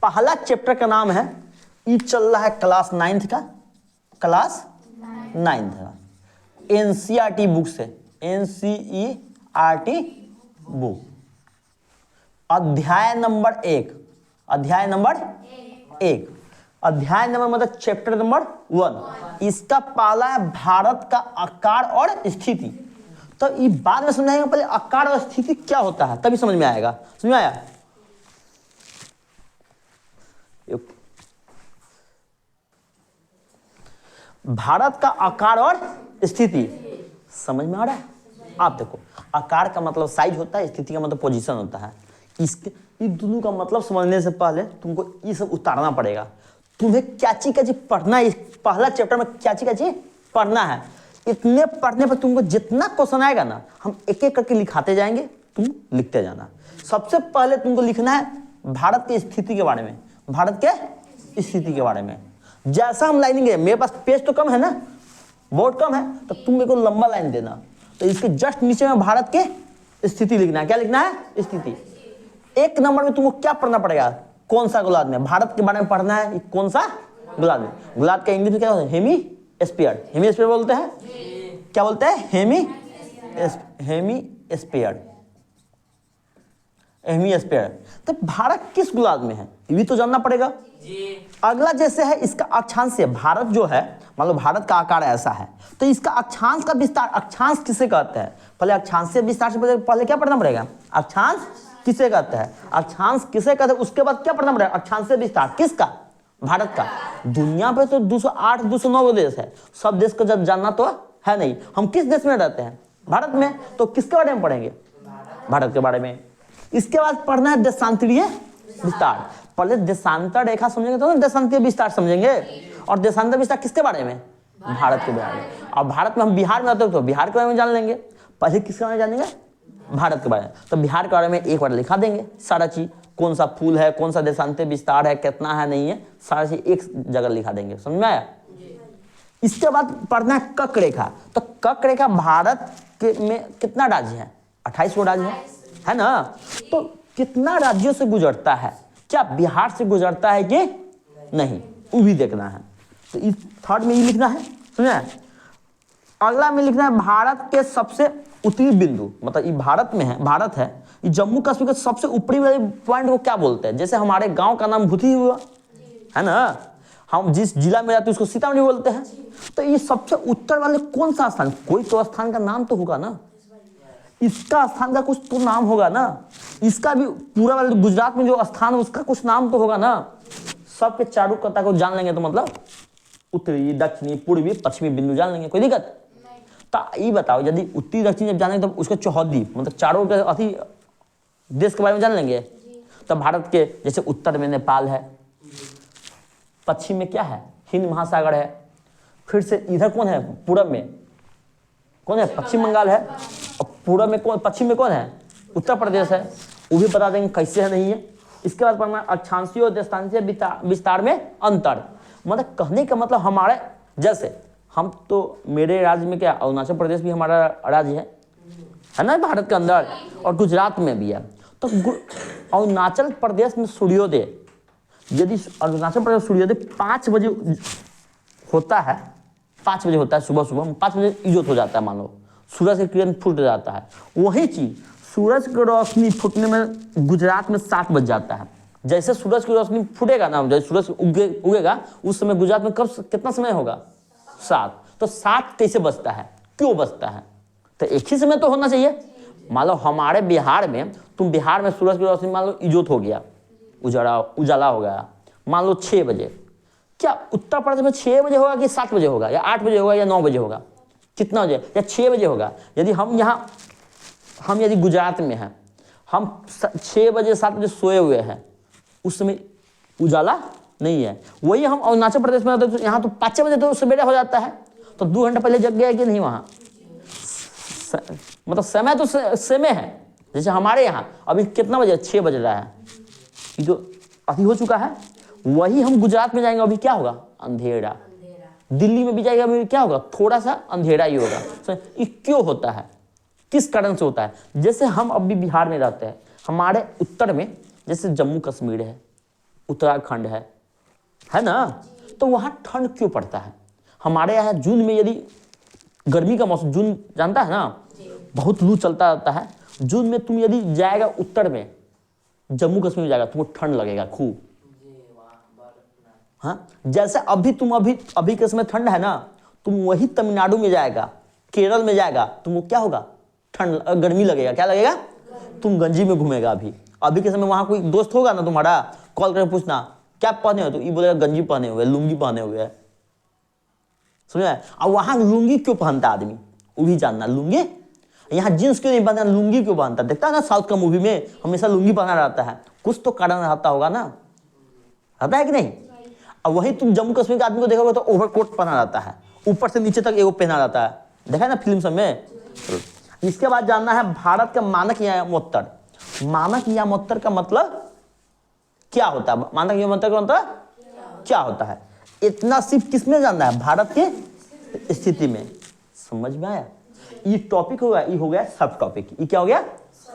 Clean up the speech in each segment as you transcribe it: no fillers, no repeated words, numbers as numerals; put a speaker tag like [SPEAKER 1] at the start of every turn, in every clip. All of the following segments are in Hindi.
[SPEAKER 1] पहला चैप्टर का नाम है, ये चल रहा है क्लास 9th का, क्लास 9th का एनसीईआरटी बुक से, एनसीईआरटी बुक, अध्याय नंबर 1, अध्याय नंबर 1, अध्याय नंबर मतलब चैप्टर नंबर 1। इसका पहला है भारत का आकार और स्थिति। तो ये बाद में समझाएंगे, पहले आकार और स्थिति क्या होता है तभी समझ में आएगा। समझ में आया? भारत का आकार और स्थिति समझ में आ रहा है? आप देखो, आकार का मतलब साइज होता है, स्थिति का मतलब पोजीशन होता है। इसके इन दोनों का मतलब समझने से पहले तुमको ये सब उतारना पड़ेगा। तुम्हें क्या चीज पढ़ना है, पहला चैप्टर में क्या चीज पढ़ना है। इतने पढ़ने पर तुमको जितना क्वेश्चन आएगा ना, हम एक एक करके लिखाते जाएंगे, तुम लिखते जाना। सबसे पहले तुमको लिखना है भारत की स्थिति के बारे में, भारत के स्थिति के बारे में। जैसा हम लाइन लेंगे, मेरे पास पेज तो कम है ना, बहुत कम है, तो तुम मेरे को लंबा लाइन देना। तो इसके जस्ट नीचे में भारत के स्थिति लिखना है। क्या लिखना है? स्थिति। एक नंबर में तुमको क्या पढ़ना पड़ेगा? कौन सा गोलार्ध में, भारत के बारे में पढ़ना है। कौन सा गोलार्ध में? गोलार्ध का इंग्लिश में क्या होता है? Hemy sphere. हेमी स्फीयर बोलते हैं, क्या बोलते हैं? Hemisphere, hemisphere. तो भारत किस गोलार्ध में है ये भी तो जानना पड़ेगा। अगला जैसे है इसका अक्षांश। भारत जो है, मान लो भारत का आकार ऐसा है, तो इसका अक्षांश का विस्तार, अक्षांश किसे कहते हैं? पहले अक्षांश से विस्तार से पहले क्या पढ़ना पड़ेगा? अक्षांश किसे कहते हैं? अक्षांश किसे कहते हैं, उसके बाद क्या पढ़ना पड़ेगा? अक्षांश से विस्तार किसका? भारत का। दुनिया पे तो 208 209 देश है, सब देश को जब जानना तो है नहीं। हम किस देश में रहते हैं? भारत में। तो किसके बारे में पढ़ेंगे? भारत के बारे में। इसके बाद पढ़ना है देशांतरीय विस्तार। पहले देशांतर रेखा समझेंगे तो देशांतरीय विस्तार समझेंगे। और देशांतर विस्तार किसके बारे में? भारत के बारे में। और भारत में हम बिहार में रहते हो तो बिहार के बारे में जान लेंगे। पहले किसके बारे में जानेंगे? भारत के बारे में। तो बिहार के बारे में एक बार लिखा देंगे सारा चीज, कौन सा फूल है, कौन सा देशांतरीय विस्तार है, कितना है, नहीं है, सारा चीज एक जगह लिखा देंगे। समझ में आया? इसके बाद पढ़ना है कक रेखा। तो कक रेखा भारत के में कितना राज्य है? 28 राज्य है ना। तो कितना राज्यों से गुजरता है? क्या बिहार से गुजरता है कि नहीं, वो भी देखना है। तो इस थर्ड में ये लिखना है। समझे? अगला में लिखना है भारत के सबसे उत्तरी बिंदु, मतलब ये भारत में है, भारत है, ये जम्मू कश्मीर के सबसे ऊपरी वाले पॉइंट को क्या बोलते हैं? जैसे हमारे गांव का नाम भूथी हुआ है ना, हम जिस जिला में जाते हैं उसको सीतामढ़ी बोलते हैं। तो ये सबसे उत्तर वाले कौन सा स्थान? कोई तो स्थान का नाम तो होगा ना, इसका स्थान का कुछ तो नाम होगा ना, इसका भी पूरा वाले गुजरात में जो स्थान है उसका कुछ नाम तो होगा ना। सबके चारों कता को जान लेंगे तो मतलब उत्तरी, दक्षिणी, पूर्वी, पश्चिमी बिंदु जान लेंगे, कोई दिक्कत? तो ये बताओ, यदि उत्तरी दक्षिणी जब जानेंगे तो उसको चौहद्दी मतलब चारों के अति देश के बारे में जान लेंगे। तो भारत के जैसे उत्तर में नेपाल है, पश्चिम में क्या है? हिंद महासागर है। फिर से इधर कौन है? पूरब में कौन है? पश्चिम बंगाल है। और पूरब में कौन, पश्चिम में कौन है? उत्तर प्रदेश है। वो भी बता देंगे कैसे है, नहीं है। इसके बाद पढ़ना अक्षांशीय और देशांतीय विस्तार में अंतर। मतलब कहने का मतलब हमारे जैसे हम तो, मेरे राज्य में क्या, अरुणाचल प्रदेश भी हमारा राज्य है ना भारत के अंदर, और गुजरात में भी है। तो अरुणाचल प्रदेश में सूर्योदय, यदि अरुणाचल प्रदेश सूर्योदय 5 बजे होता है, 5 बजे होता है सुबह सुबह, 5 बजे इजोत हो जाता है, मान लो सूरज की किरण फूट जाता है। वही चीज सूरज की रोशनी फूटने में गुजरात में 7 बज जाता है। जैसे सूरज की रोशनी फूटेगा ना, जैसे सूरज उगेगा उस समय गुजरात में कब कितना समय होगा? 7। तो 7 कैसे बजता है? क्यों बजता है? तो एक ही समय तो होना चाहिए। मान लो हमारे बिहार में, तुम बिहार में सूरज की रोशनी मान लो इजोत हो गया, उजाला हो गया, मान लो 6 बजे। क्या उत्तर प्रदेश में 6 बजे होगा कि 7 बजे होगा, या 8 बजे होगा, या 9 बजे होगा? कितना बजे? या 6 बजे होगा। यदि हम यदि गुजरात में हैं, हम 6 बजे 7 बजे सोए हुए हैं, उस समय उजाला नहीं है। वही हम अरुणाचल प्रदेश में रहते तो यहाँ तो 5 बजे तो सवेरे हो जाता है, तो 2 घंटे पहले जग गया कि नहीं? वहाँ मतलब समय तो समय है। जैसे हमारे यहाँ अभी कितना बजे? 6 बज रहा है, ये तो अभी हो चुका है। वही हम गुजरात में जाएंगे, अभी क्या होगा? अंधेरा। दिल्ली में भी जाएगा, अभी क्या होगा? थोड़ा सा अंधेरा ही होगा। ये क्यों होता है? किस कारण से होता है? जैसे हम अभी बिहार में रहते हैं, हमारे उत्तर में जैसे जम्मू कश्मीर है, उत्तराखंड है ना? तो वहाँ ठंड क्यों पड़ता है? हमारे यहाँ जून में यदि गर्मी का मौसम, जून जानता है ना, बहुत लू चलता रहता है। जून में तुम यदि जाएगा उत्तर में, जम्मू कश्मीर में जाएगा, तुमको ठंड लगेगा खूब। हाँ, जैसे अभी के समय ठंड है ना, तुम वही तमिलनाडु में जाएगा, केरल में जाएगा, तुमको क्या होगा? ठंड, गर्मी लगेगा। क्या लगेगा? तुम गंजी में घूमेगा। अभी के समय वहां कोई दोस्त होगा ना तुम्हारा, कॉल करके पूछना क्या पहने हो, तो ये बोलेगा गंजी पहने हुए, लुंगी पहने हुए है। समझा? अब वहां लुंगी क्यों पहनता आदमी, वो भी जानना। लुंगी यहाँ जींस क्यों नहीं पहनता, लुंगी क्यों पहनता? देखता है ना साउथ का मूवी में हमेशा लुंगी पहना रहता है, कुछ तो कारण रहता होगा ना, रहता है कि नहीं? अब वही तुम जम्मू कश्मीर के आदमी को देखोगे तो ओवरकोट पहना रहता है, ऊपर से नीचे तक एगो पहना रहता है, देखा है ना फिल्म सब में। इसके बाद जानना है भारत का मानक यामोत्तर। मानक यामोत्तर का मतलब क्या होता है? मानक यामोत्तर का मतलब क्या होता है? इतना सिर्फ किसमें जानना है? भारत के स्थिति में। समझ में आया? ये टॉपिक होगा, ये हो गया सब टॉपिक। ये क्या हो गया?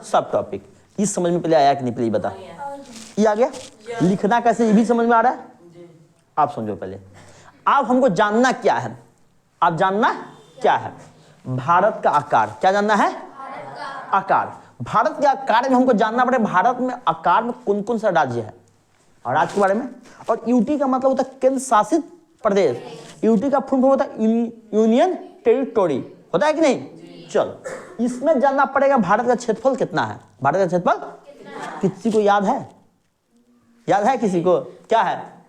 [SPEAKER 1] सब टॉपिक। इस समझ में पहले आया कि नहीं, पहले बता। ये आ गया। लिखना कैसे, ये भी समझ में आ रहा है? आप समझो पहले। अब हमको जानना क्या है? आप जानना क्या है? भारत का आकार। क्या जानना है? आकार। भारत के आकार में हमको जानना पड़े, भारत में आकार में कौन कौन सा राज्य है, और राज्य के बारे में। और यूटी का मतलब होता है केंद्र शासित प्रदेश। यूटी का फुल फॉर्म होता है यूनियन टेरिटोरी, होता है कि नहीं? चलो, इसमें जानना पड़ेगा भारत का क्षेत्रफल कितना है। भारत का क्षेत्रफल किसी को याद है? याद है किसी को? क्या है?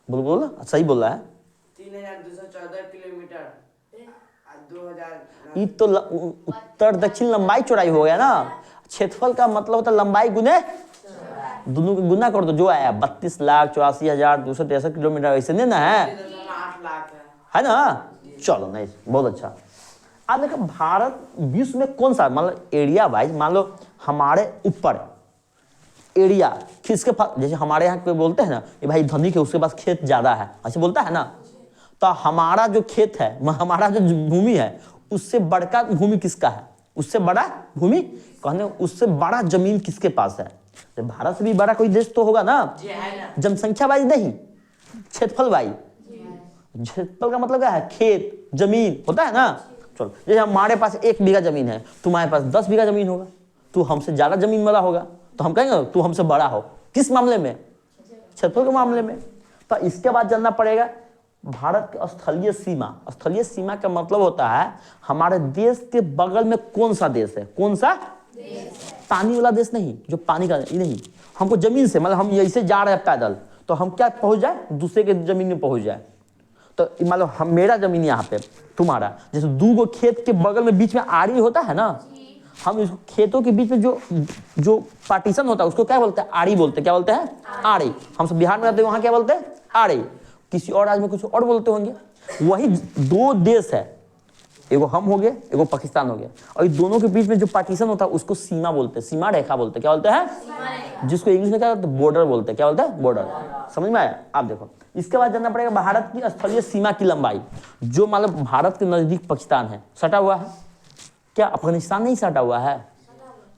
[SPEAKER 1] बोल बोल, सही बोल रहा है।
[SPEAKER 2] 3214 किलोमीटर। 2000।
[SPEAKER 1] ये तो उत्तर दक्षिण लंबाई चौड़ाई हो गया ना। क्षेत्रफल का मतलब होता है लंबाई गुने, दोनों को गुना कर दो, जो आया 32,84,263 किलोमीटर, ऐसे नहीं ना है?
[SPEAKER 2] 8 लाख
[SPEAKER 1] है ना? चलो, नहीं, बहुत अच्छा। अब देखो भारत विश्व में कौन सा, मतलब एरिया वाइज, मान लो हमारे ऊपर एरिया किसके पास, जैसे हमारे यहाँ कोई बोलते हैं ना ये भाई धनिक है, उसके पास खेत ज्यादा है, ऐसे बोलता है ना। तो हमारा जो खेत है, हमारा जो भूमि है, उससे बड़का भूमि किसका है? उससे बड़ा भूमि कहने, उससे बड़ा जमीन किसके पास है? तो भारत से भी बड़ा कोई देश तो होगा ना, जनसंख्या वाइज नहीं, क्षेत्रफल वाइज। क्षेत्रफल का मतलब क्या है? खेत, जमीन, होता है ना। चलो, जैसे हमारे पास 1 बीघा जमीन है, तुम्हारे पास 10 बीघा जमीन होगा, तू हमसे ज्यादा जमीन वाला होगा, तो हम कहेंगे तू हमसे बड़ा हो। किस मामले में? क्षेत्रफल के मामले में। तो इसके बाद जानना पड़ेगा भारत की स्थलीय सीमा। स्थलीय सीमा का मतलब होता है हमारे देश के बगल में कौन सा देश है। कौन सा देश? पानी वाला देश नहीं, जो पानी का नहीं, हमको जमीन से, मतलब हम ऐसे जा रहे हैं पैदल, तो हम क्या पहुंच जाए? दूसरे के जमीन में पहुंच जाए। तो मान लो हम, मेरा जमीन यहाँ पे, तुम्हारा, जैसे 2 खेत के बगल में बीच में आड़ी होता है ना, हम इस खेतों के बीच में जो पार्टीशन होता है उसको क्या बोलते हैं? आड़ी बोलते हैं। क्या बोलते हैं? आड़ी। हम सब बिहार में रहते हैं, वहां क्या बोलते हैं? आड़ी। किसी और राज्य में कुछ और बोलते होंगे। वही 2 देश है, एगो हम हो गए, एगो पाकिस्तान हो गया, और ये दोनों के बीच में जो पार्टीशन होता है उसको सीमा बोलते हैं, सीमा रेखा बोलते हैं। क्या बोलते हैं? जिसको इंग्लिश में क्या बोलते हैं? बॉर्डर बोलते हैं। क्या बोलते हैं? बॉर्डर। समझ में आया? आप देखो, इसके बाद जानना पड़ेगा भारत की स्थलीय सीमा की लंबाई, जो मतलब भारत के नजदीक पाकिस्तान है, सटा हुआ है। क्या अफगानिस्तान नहीं सटा हुआ है?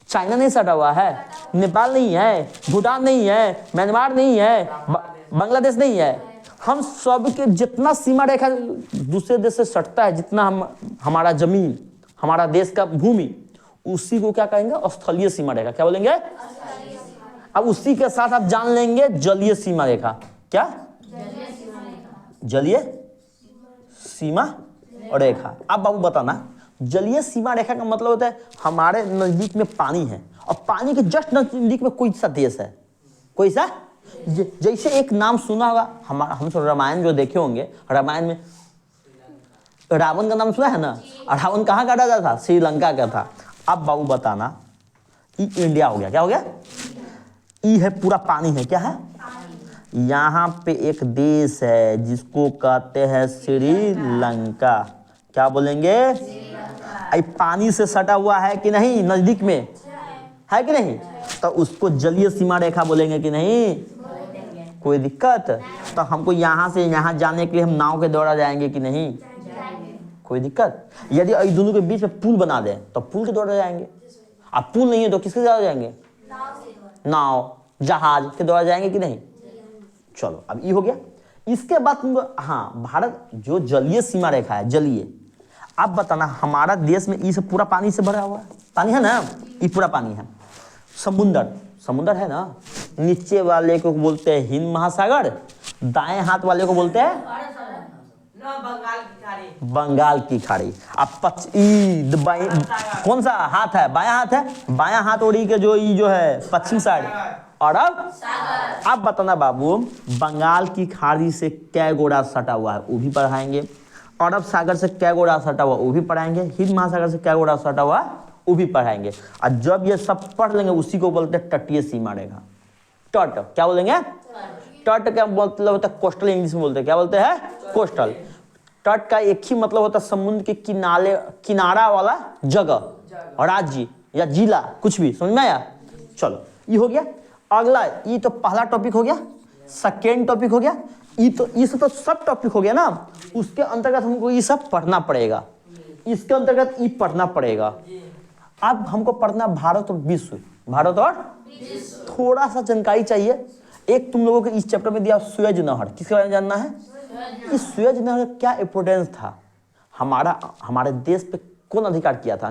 [SPEAKER 1] चाइना नहीं सटा हुआ है? नेपाल नहीं है? भूटान नहीं है? म्यांमार नहीं है? बांग्लादेश नहीं है? हम सब के जितना सीमा रेखा दूसरे देश से सटता है, जितना हमारा जमीन, हमारा देश का भूमि, उसी को क्या कहेंगे? स्थलीय सीमा रेखा। क्या बोलेंगे? अब उसी के साथ आप जान लेंगे जलीय सीमा रेखा। क्या? जलीय सीमा रेखा। अब बाबू बताना, जलीय सीमा रेखा का मतलब होता है हमारे नजदीक में पानी है, और पानी के जस्ट नजदीक में कोई सा देश है। कोई सा, जैसे एक नाम सुना होगा, हम सब रामायण जो देखे होंगे, रामायण में रावण का नाम सुना है ना। और रावण कहाँ का राजा था? श्रीलंका का था। अब बाबू बताना, ये इंडिया हो गया। क्या हो गया? ये है पूरा पानी है। क्या है? यहाँ पे एक देश है जिसको कहते हैं श्रीलंका। क्या बोलेंगे? पानी से सटा हुआ है कि नहीं? नजदीक में है कि नहीं? तो उसको जलीय सीमा रेखा बोलेंगे कि नहीं? कोई दिक्कत? तो हमको यहाँ से यहाँ जाने के लिए हम नाव के द्वारा जाएंगे कि नहीं? कोई दिक्कत? यदि दोनों के बीच में पुल बना दे तो पुल के द्वारा जाएंगे। अब पुल नहीं है तो किसके द्वारा जाएंगे? नाव। जहाज के द्वारा जाएंगे कि नहीं? चलो अब ये हो गया। इसके बाद तुमको, हाँ, भारत जो जलीय सीमा रेखा है, जलीय, अब बताना हमारा देश में ये सब पूरा पानी से भरा हुआ है, पानी है ना, ये पूरा पानी है। समुंदर है ना, नीचे वाले को बोलते हैं हिंद महासागर, दाएं हाथ वाले को बोलते हैं बंगाल की खाड़ी। अब कौन सा हाथ है? बायां हाथ है, बायां हाथ ओरी के जो है पश्चिम साइड, और अब बताना बाबू, बंगाल की खाड़ी से क्या गोड़ा सटा हुआ है वो भी पढ़ाएंगे, अरब सागर से क्या गोड़ा सटा हुआ वो भी पढ़ाएंगे, हिंद महासागर से क्या गोड़ा सटा हुआ वो भी पढ़ाएंगे। और जब ये सब पढ़ लेंगे उसी को बोलते हैं तटीय सीमा रेखा, तट। क्या बोलेंगे? तट का मतलब होता है कोस्टल, इंग्लिश में बोलते हैं, क्या बोलते हैं? कोस्टल। तट का एक ही मतलब होता है समुद्र के किनारा वाला जगह, राज्य या जिला, कुछ भी। समझ में आया? चलो ये हो गया। अगला, ये तो पहला टॉपिक हो गया। सेकेंड टॉपिक हो गया, ये सब टॉपिक हो गया ना, उसके अंतर्गत हमको ये सब पढ़ना पड़ेगा, इसके अंतर्गत ये पढ़ना पड़ेगा। अब हमको पढ़ना भारत और विश्व, भारत और थोड़ा सा जानकारी चाहिए। एक तुम लोगों के इस चैप्टर में दिया सुएज नहर, किसके बारे में जानना है? इस सुएज नहर का क्या इंपोर्टेंस था? हमारे देश पे कौन अधिकार किया था?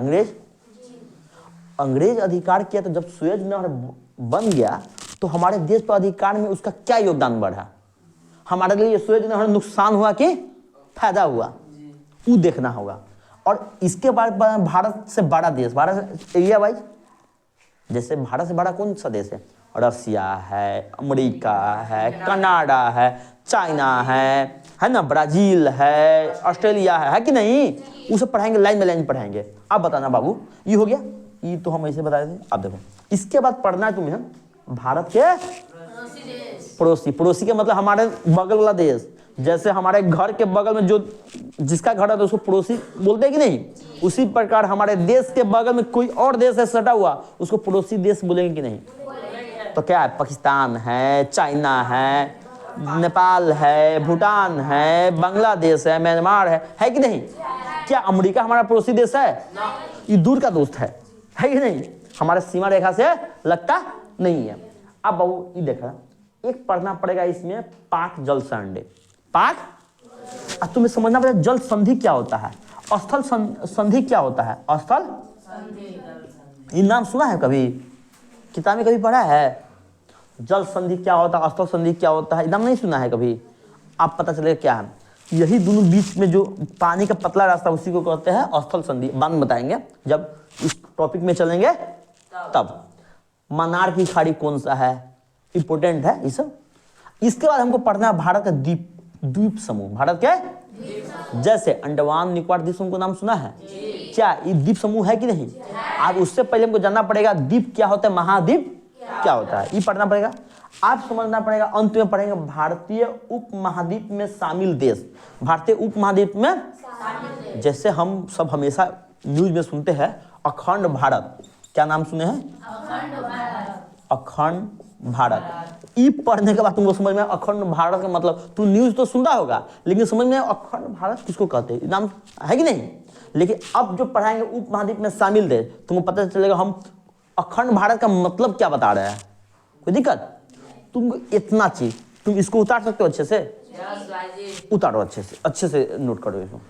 [SPEAKER 1] अंग्रेज अधिकार किया। तो जब सुएज नहर बन गया तो हमारे देश पर अधिकार में उसका क्या योगदान बढ़ा? हमारे लिए सुएज नहर नुकसान हुआ कि फायदा हुआ, वो देखना होगा। और इसके बाद भारत से बड़ा देश, भारत एरिया वाइज, जैसे भारत से बड़ा कौन सा देश है? रसिया है, अमेरिका है, कनाडा है, चाइना है ना, ब्राजील है, ऑस्ट्रेलिया है कि नहीं? वो सब पढ़ाएंगे, लाइन में लाइन पढ़ाएंगे। अब बताना बाबू, ये हो गया, ये तो हम ऐसे बताए थे। अब देखो, इसके बाद पढ़ना है तुम्हें भारत के पड़ोसी के मतलब हमारे बगल वाला देश। जैसे हमारे घर के बगल में जो जिसका घर है तो उसको पड़ोसी बोलते हैं कि नहीं? उसी प्रकार हमारे देश के बगल में कोई और देश है सटा हुआ, उसको पड़ोसी देश बोलेंगे कि नहीं? तो क्या है? पाकिस्तान है, चाइना है, नेपाल है, भूटान है, बांग्लादेश है, म्यांमार है कि नहीं? क्या अमेरिका हमारा पड़ोसी देश है? ये दूर का दोस्त है कि नहीं? हमारे सीमा रेखा से लगता नहीं है। अब बाबू ये देखा, एक पढ़ना पड़ेगा इसमें पाक जल संधि। पाक, अब तुम्हें समझना पड़ेगा जल संधि क्या होता है, स्थल संधि क्या होता है। स्थल, ये नाम सुना है कभी? किताब में कभी पढ़ा है? जल संधि क्या होता है, स्थल संधि क्या होता है, नाम नहीं सुना है कभी? आप पता चलेगा क्या है। यही दोनों बीच में जो पानी का पतला रास्ता, उसी को कहते हैं स्थल संधि। बाद में बताएंगे जब इस टॉपिक में चलेंगे तब। मन्नार की खाड़ी कौन सा है? इंपोर्टेंट है ये सब। इसके बाद हमको पढ़ना है भारत का द्वीप समूह। भारत के जैसे अंडमान निकोबार द्वीप समूह को नाम सुना है? क्या ये द्वीप समूह है कि नहीं? आज उससे पहले हमको जानना पड़ेगा द्वीप क्या होता है, महाद्वीप क्या होता है, ये पढ़ना पड़ेगा। आप समझना पड़ेगा। अंत में पढ़ेंगे भारतीय उपमहाद्वीप में शामिल देश। भारतीय उपमहाद्वीप में, जैसे हम सब हमेशा न्यूज में सुनते हैं अखंड भारत, क्या नाम सुने हैं? अखंड भारत। ई पढ़ने के बाद तुमको समझ में अखंड भारत का मतलब, तू न्यूज तो सुनता होगा लेकिन समझ में अखंड भारत किसको कहते हैं, नाम है कि नहीं? लेकिन अब जो पढ़ाएंगे उपमहाद्वीप में शामिल देश, तुमको पता चलेगा हम अखंड भारत का मतलब क्या बता रहे हैं। कोई दिक्कत? तुमको इतना चीज, तुम इसको उतार सकते हो अच्छे से? उतारो अच्छे से नोट करो इसको।